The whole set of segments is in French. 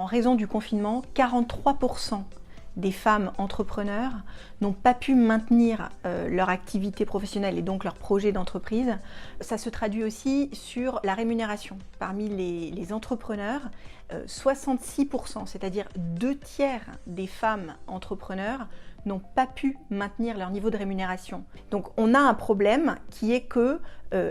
En raison du confinement, 43% des femmes entrepreneurs n'ont pas pu maintenir leur activité professionnelle et donc leur projet d'entreprise. Ça se traduit aussi sur la rémunération. Parmi les entrepreneurs, 66%, c'est-à-dire 2/3 des femmes entrepreneurs n'ont pas pu maintenir leur niveau de rémunération. Donc on a un problème qui est que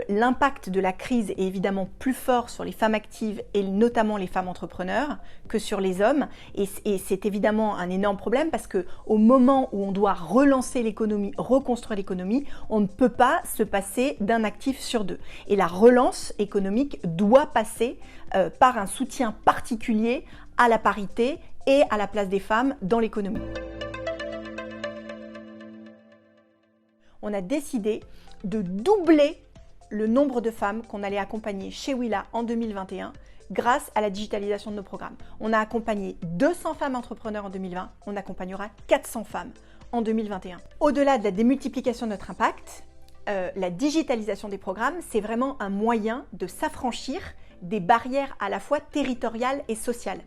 l'impact de la crise est évidemment plus fort sur les femmes actives et notamment les femmes entrepreneurs que sur les hommes. Et c'est évidemment un énorme problème parce qu'au moment où on doit relancer l'économie, reconstruire l'économie, on ne peut pas se passer d'un actif sur deux. Et la relance économique doit passer par un soutien particulier à la parité et à la place des femmes dans l'économie. On a décidé de doubler le nombre de femmes qu'on allait accompagner chez Willa en 2021 grâce à la digitalisation de nos programmes. On a accompagné 200 femmes entrepreneurs en 2020, on accompagnera 400 femmes en 2021. Au-delà de la démultiplication de notre impact, la digitalisation des programmes, c'est vraiment un moyen de s'affranchir des barrières à la fois territoriales et sociales.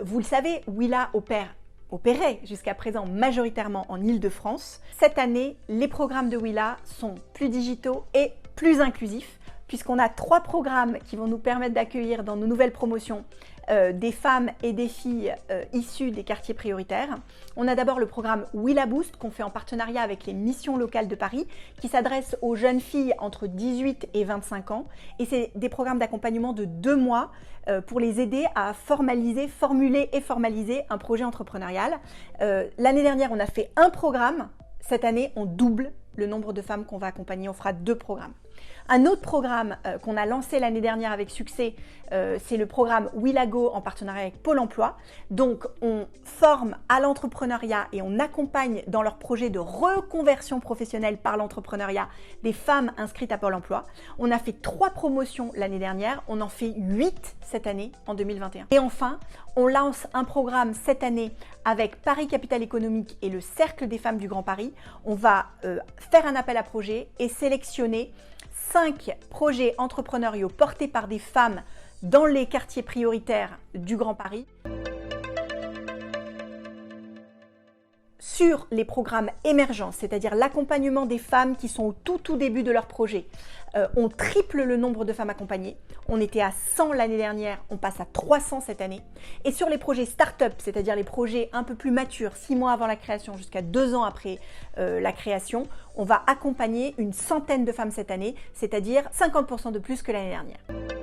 Vous le savez, Willa opérait jusqu'à présent majoritairement en Île-de-France. Cette année, les programmes de Willa sont plus digitaux et plus inclusifs, puisqu'on a 3 programmes qui vont nous permettre d'accueillir dans nos nouvelles promotions des femmes et des filles issues des quartiers prioritaires. On a d'abord le programme Willa Boost qu'on fait en partenariat avec les missions locales de Paris, qui s'adresse aux jeunes filles entre 18 et 25 ans. Et c'est des programmes d'accompagnement de 2 mois pour les aider à formuler et formaliser un projet entrepreneurial. L'année dernière, on a fait un programme. Cette année, on double le nombre de femmes qu'on va accompagner. On fera 2 programmes. Un autre programme qu'on a lancé l'année dernière avec succès, c'est le programme WillaGo en partenariat avec Pôle emploi. Donc, on forme à l'entrepreneuriat et on accompagne dans leur projet de reconversion professionnelle par l'entrepreneuriat des femmes inscrites à Pôle emploi. On a fait 3 promotions l'année dernière, on en fait 8 cette année en 2021. Et enfin, on lance un programme cette année avec Paris Capital Économique et le Cercle des femmes du Grand Paris. On va faire un appel à projets et sélectionner 5 projets entrepreneuriaux portés par des femmes dans les quartiers prioritaires du Grand Paris. Sur les programmes émergents, c'est-à-dire l'accompagnement des femmes qui sont au tout début de leur projet, on triple le nombre de femmes accompagnées. On était à 100 l'année dernière, on passe à 300 cette année. Et sur les projets start-up, c'est-à-dire les projets un peu plus matures, 6 mois avant la création jusqu'à 2 ans après la création, on va accompagner une centaine de femmes cette année, c'est-à-dire 50% de plus que l'année dernière.